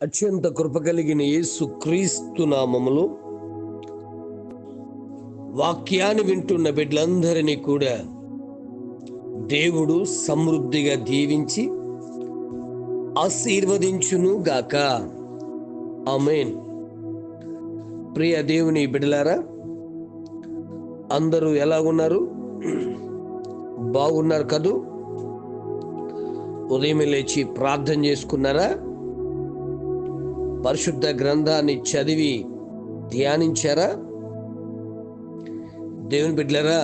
అత్యంత కృప కలిగిన యేసు క్రీస్తు నామములో వాక్యాన్ని వింటున్న బిడ్డలందరినీ కూడా దేవుడు సమృద్ధిగా దీవించి ఆశీర్వదించును గాక. ఆమేన్. ప్రియ దేవుని బిడ్డలారా, అందరూ ఎలా ఉన్నారు? బాగున్నారు కదూ? ఉదయం లేచి ప్రార్థన చేసుకున్నారా? పరిశుద్ధ గ్రంథాన్ని చదివి ధ్యానించారా? దేవుని బిడ్డలారా,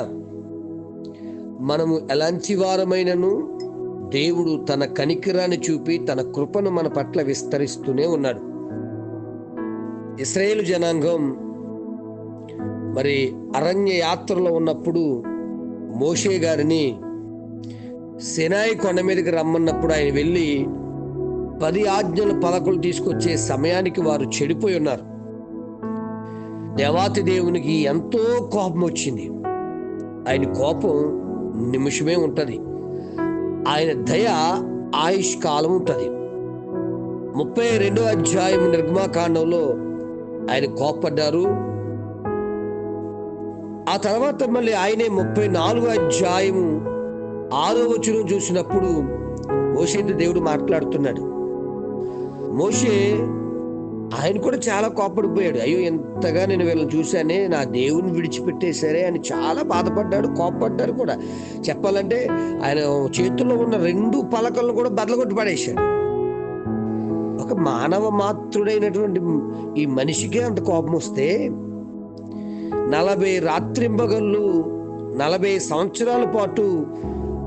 మనము ఎలాంటి వారమైనను దేవుడు తన కనికరాన్ని చూపి తన కృపను మన పట్ల విస్తరిస్తూనే ఉన్నాడు. ఇశ్రాయేలు జనాంగం మరి అరణ్య యాత్రలో ఉన్నప్పుడు మోషే గారిని సినాయి కొండ మీదకి రమ్మన్నప్పుడు ఆయన వెళ్ళి 10 ఆజ్ఞలు పలకలు తీసుకొచ్చే సమయానికి వారు చెడిపోయి ఉన్నారు. దేవాతి దేవునికి ఎంతో కోపం వచ్చింది. ఆయన కోపం నిమిషమే ఉంటది, ఆయన దయ ఆయుష్ కాలం ఉంటది. 32వ అధ్యాయం నిర్గమాకాండంలో ఆయన కోపడ్డారు. ఆ తర్వాత మళ్ళీ ఆయనే 34వ అధ్యాయము 6వ వచనం చూసినప్పుడు మోషేతో దేవుడు మాట్లాడుతున్నాడు. మోషే ఆయన కూడా చాలా కోపడిపోయాడు. అయ్యో, ఎంతగా నేను వీళ్ళని చూశానే, నా దేవుని విడిచిపెట్టేసరే అని చాలా బాధపడ్డాడు, కోపపడ్డాడు కూడా. చెప్పాలంటే ఆయన చేతుల్లో ఉన్న 2 పలకలను కూడా బదలగొట్టి పడేశాడు. ఒక మానవ మాతృడైనటువంటి ఈ మనిషికే అంత కోపం వస్తే 40 రాత్రింబగళ్ళు 40 సంవత్సరాల పాటు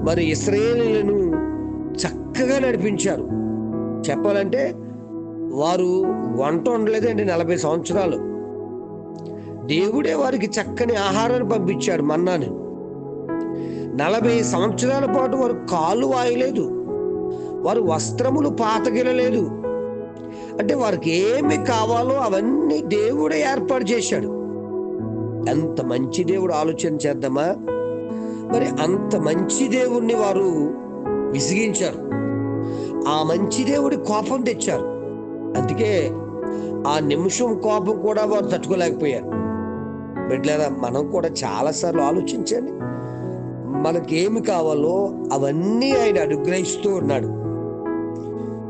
మరి ఇశ్రాయేలీయులను చక్కగా నడిపించారు. చెప్పాలంటే వారు వంట వండలేదండి 40 సంవత్సరాలు. దేవుడే వారికి చక్కని ఆహారాన్ని పంపించాడు, మన్నాని. 40 సంవత్సరాల పాటు వారు కాళ్ళు వాయలేదు, వారు వస్త్రములు పాతగిలలేదు. అంటే వారికి ఏమి కావాలో అవన్నీ దేవుడే ఏర్పాటు చేశాడు. ఎంత మంచి దేవుడు, ఆలోచన చేద్దామా? మరి అంత మంచి దేవుణ్ణి వారు విసిగించారు. ఆ మంచి దేవుడి కోపం తెచ్చారు. అందుకే ఆ నిమిషం కోపం కూడా వారు తట్టుకోలేకపోయారు. బిడ్డలారా, మనం కూడా చాలాసార్లు ఆలోచించండి. మనకేమి కావాలో అవన్నీ ఆయన అనుగ్రహిస్తూ ఉన్నాడు.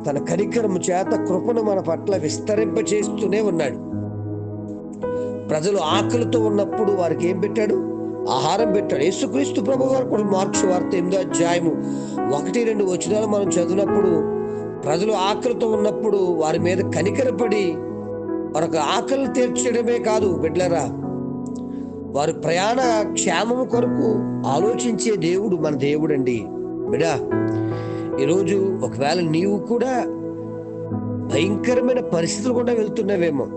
తన కనికరము చేత కృపను మన పట్ల విస్తరింపచేస్తూనే ఉన్నాడు. ప్రజలు ఆకలితో ఉన్నప్పుడు వారికి ఏం పెట్టాడు? ఆహారం పెట్టాడు. యేసుక్రీస్తు ప్రభువు వారు కూడా మార్కు సువార్త 8వ అధ్యాయము 1-2 వచనాలు మనం చదివినప్పుడు, ప్రజలు ఆకలితో ఉన్నప్పుడు వారి మీద కనికరపడి వారికి ఆకలి తీర్చడమే కాదు బిడ్డలారా, వారి ప్రయాణ క్షేమము కొరకు ఆలోచించే దేవుడు మన దేవుడండి. బిడ్డా, ఈరోజు ఒకవేళ నీవు కూడా భయంకరమైన పరిస్థితులు కూడా వెళ్తున్నావేమో,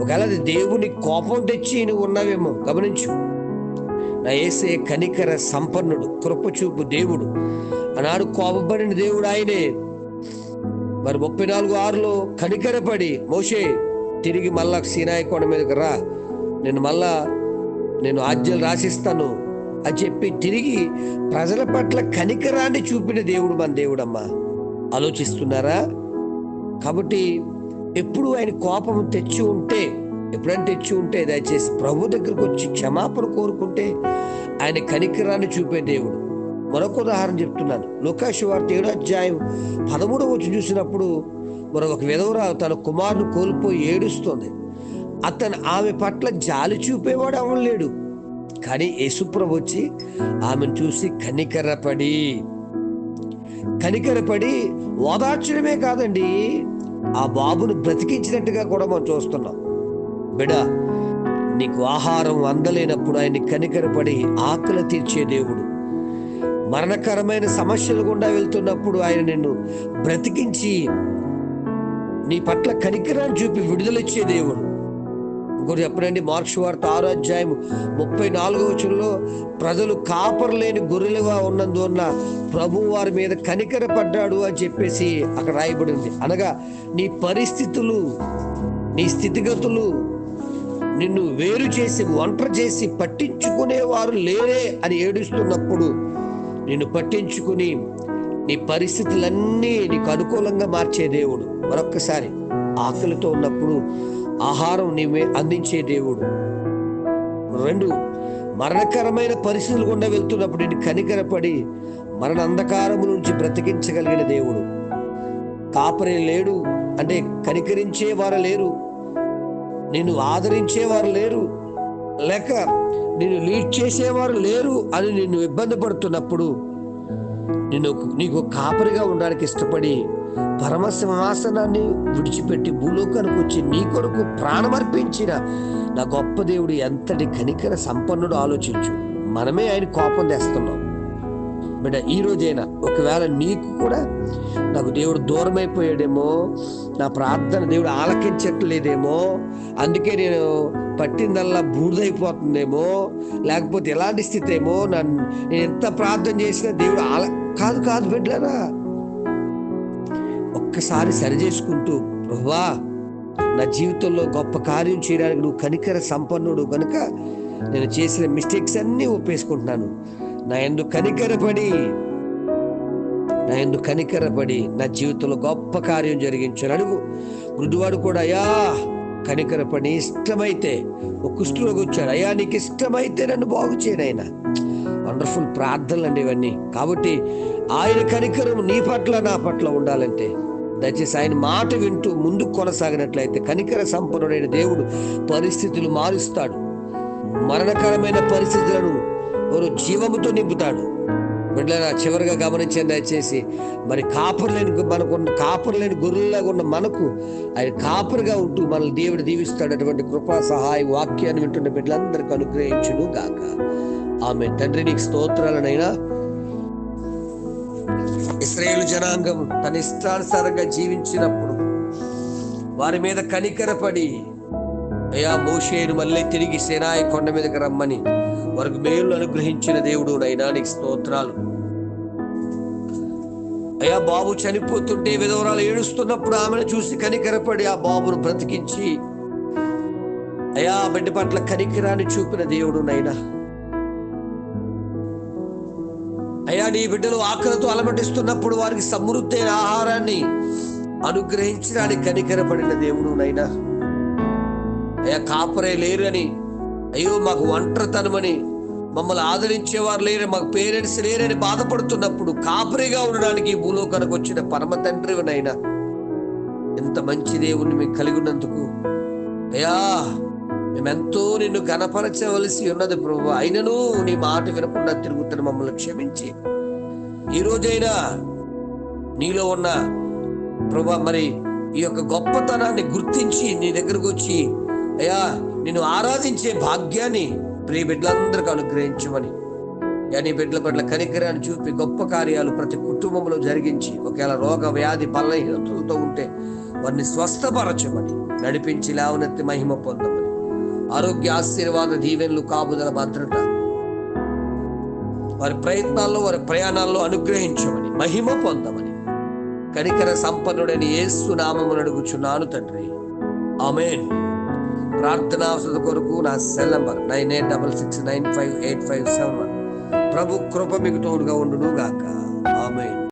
ఒకవేళ అది దేవుని కోపం తెచ్చి నువ్వు ఉన్నావేమో, గమనించు. నా యేసే కనికర సంపన్నుడు, కృపచూపు దేవుడు. ఆనాడు కోపపడిన దేవుడు ఆయనే. మరి 34:6లో కనికరపడి, మోషే తిరిగి మళ్ళా సీనాయి కొండ మీదకి రా, నేను ఆజ్ఞలు రాసిస్తాను అని చెప్పి తిరిగి ప్రజల పట్ల కనికరాన్ని చూపిన దేవుడు మన దేవుడమ్మా. ఆలోచిస్తున్నారా? కాబట్టి ఎప్పుడు ఆయన కోపం ఎప్పుడైనా తెచ్చి ఉంటే దయచేసి ప్రభు దగ్గరకు వచ్చి క్షమాపణ కోరుకుంటే ఆయన కనికరాన్ని చూపే దేవుడు. మరొక ఉదాహరణ చెప్తున్నాను. లూకా సువార్త 7వ అధ్యాయం 13వ వచనం చూసినప్పుడు మరొక విధవరాలు తన కుమారుని కోల్పోయి ఏడుస్తుంది. ఆమె పట్ల జాలి చూపేవాడు ఎవరు లేడు. కానీ యేసుప్రభు వచ్చి ఆమెను చూసి కనికరపడి ఓదార్చడమే కాదండి, ఆ బాబును బ్రతికించినట్టుగా కూడా మనం చూస్తున్నాం. బిడా, నీకు ఆహారం అందలేనప్పుడు ఆయన కనికరపడి ఆకలి తీర్చే దేవుడు. మరణకరమైన సమస్యలు గుండా వెళ్తున్నప్పుడు ఆయన నిన్ను బ్రతికించి నీ పట్ల కనికరాన్ని చూపి విడుదలిచ్చే దేవుడు. ఇంకోటి చెప్పనండి, మార్కు సువార్త 6వ అధ్యాయం 34వ వచనంలో ప్రజలు కాపర్లేని గొర్రెలుగా ఉన్నందువల్ల ప్రభు వారి మీద కనికరపడ్డాడు అని చెప్పేసి అక్కడ రాయబడింది. అనగా నీ పరిస్థితులు, నీ స్థితిగతులు నిన్ను వేరు చేసి ఒంటరి చేసి పట్టించుకునేవారు లేరే అని ఏడుస్తున్నప్పుడు నిన్ను పట్టించుకుని నీ పరిస్థితులన్నీ నీకు అనుకూలంగా మార్చే దేవుడు. మరొక్కసారి, ఆకలితో ఉన్నప్పుడు ఆహారం నీవే అందించే దేవుడు. 2, మరణకరమైన పరిస్థితులు గుండా వెళ్తున్నప్పుడు నిన్ను కనికరపడి మరణ అంధకారము నుంచి బ్రతికించగలిగిన దేవుడు. కాపరి లేడు అంటే కనికరించేవారు లేరు, నిన్ను ఆదరించేవారు లేరు, లేక నిన్ను లీడ్ చేసేవారు లేరు అని నిన్ను ఇబ్బంది పడుతున్నప్పుడు నీకు కాపరిగా ఉండడానికి ఇష్టపడి పరమ సింహాసనాన్ని విడిచిపెట్టి భూలోకానికి వచ్చి నీ కొరకు ప్రాణమర్పించిన నా గొప్ప దేవుడు ఎంతటి కనికర సంపన్నుడు ఆలోచించు. మనమే ఆయన కోపం తెస్తున్నాం. బిడ్డ, ఈ రోజైనా ఒకవేళ నీకు కూడా నాకు దేవుడు దూరం అయిపోయాడేమో, నా ప్రార్థన దేవుడు ఆలకించట్లేదేమో, అందుకే నేను పట్టిందల్లా బూడిదైపోతుందేమో, లేకపోతే ఎలాంటి స్థితి ఏమో, నేను ఎంత ప్రార్థన చేసినా దేవుడు కాదు బిడ్డలారా, ఒక్కసారి సరి చేసుకుంటూ, ప్రభువా నా జీవితంలో గొప్ప కార్యం చేయడానికి నువ్వు కనికర సంపన్నుడు కనుక నేను చేసిన మిస్టేక్స్ అన్నీ ఒప్పేసుకుంటున్నాను. నా యందు కనికరపడి నా జీవితంలో గొప్ప కార్యం జరిగించాను అడుగు. వృద్ధువాడు కూడా, అయ్యా కనికరపడి ఇష్టమైతే, ఒక కుష్ఠరోగి వచ్చాడు, అయ్యా నీకు ఇష్టమైతే నన్ను బాగు చేయను. ఆయన వండర్ఫుల్ ప్రార్థనలు అండి ఇవన్నీ. కాబట్టి ఆయన కనికరం నీ పట్ల నా పట్ల ఉండాలంటే దయచేసి ఆయన మాట వింటూ ముందుకు కొనసాగినట్లయితే కనికర సంపన్నుడైన దేవుడు పరిస్థితులు మారుస్తాడు. మరణకరమైన పరిస్థితులను జీవముతో నింపుతాడు. బిడ్డలారా, చివరిగా గమనించండి దయచేసి, మరి కాపరులేని గొర్రెల్లాగా ఉన్న మనకు ఆయన కాపరిగా ఉంటూ మనల్ని దేవుడు దీవిస్తాడు. అటువంటి కృపా సహాయ వాక్యాన్ని వింటున్న బిడ్డలందరికీ అనుగ్రహించును గాక. ఆమేన్. తండ్రి నీకు స్తోత్రాలనైనా. ఇశ్రాయేలు జనాంగం తన ఇష్టానుసారంగా జీవించినప్పుడు వారి మీద కనికరపడి, అయ్యా మోషేను మళ్ళీ తిరిగి సీనాయి కొండ మీదకి రమ్మని వారికి మేలు అనుగ్రహించిన దేవుడు నైనా నీకు స్తోత్రాలు. అయ్యా బాబు చనిపోతుంటే విధవరాలు ఏడుస్తున్నప్పుడు ఆమెను చూసి కనికరపడి ఆ బాబును బ్రతికించి అయ్యా బిడ్డ పట్ల కనికరాన్ని చూపిన దేవుడు నైనా. అయ్యా నీ బిడ్డలు ఆకలితో అలమటిస్తున్నప్పుడు వారికి సమృద్ధైన ఆహారాన్ని అనుగ్రహించడానికి కనికరపడిన దేవుడు నైనా. అయ్యా కాపరే లేరని, అయ్యో మాకు ఒంటరితనమని, మమ్మల్ని ఆదరించేవారు లేరు, మాకు పేరెంట్స్ లేరని బాధపడుతున్నప్పుడు కాపరిగా ఉండడానికి భూలోకానికి వచ్చిన పరమ తండ్రినైనా. ఎంత మంచి దేవుణ్ణి మేము కలిగి ఉన్నందుకు అయ్యా మేమెంతో నిన్ను ఘనపరచవలసి ఉన్నది ప్రభు. అయినను నీ మాట వినకుండా తిరుగుతున్న మమ్మల్ని క్షమించి ఈ రోజైనా నీలో ఉన్న ప్రభు మరి ఈ యొక్క గొప్పతనాన్ని గుర్తించి నీ దగ్గరకు వచ్చి అయ్యా నిన్ను ఆరాధించే భాగ్యాన్ని ప్రియ బిడ్డలందరికీ అనుగ్రహించమని, నీ బిడ్డల పట్ల కనికరాన్ని చూపి గొప్ప కార్యాలు ప్రతి కుటుంబంలో జరిగించి, ఒకవేళ రోగ వ్యాధి బలహీనతలతో ఉంటే వారిని స్వస్థపరచమని, నడిపించి లేవనెత్తి మహిమ పొందమని, ఆరోగ్య ఆశీర్వాద దీవెనలు కాపుదల భద్రత వారి ప్రయత్నాల్లో వారి ప్రయాణాల్లో అనుగ్రహించమని, మహిమ పొందమని కనికర సంపన్నుడైన యేసు నామమున అడుగుచున్నాను తండ్రి. ఆమేన్. ప్రార్థనా అవసరం కొరకు నా సెల్ నంబర్ 9866958571. ప్రభు కృప మీకు తోడుగా ఉండును గాక. ఆమేన్.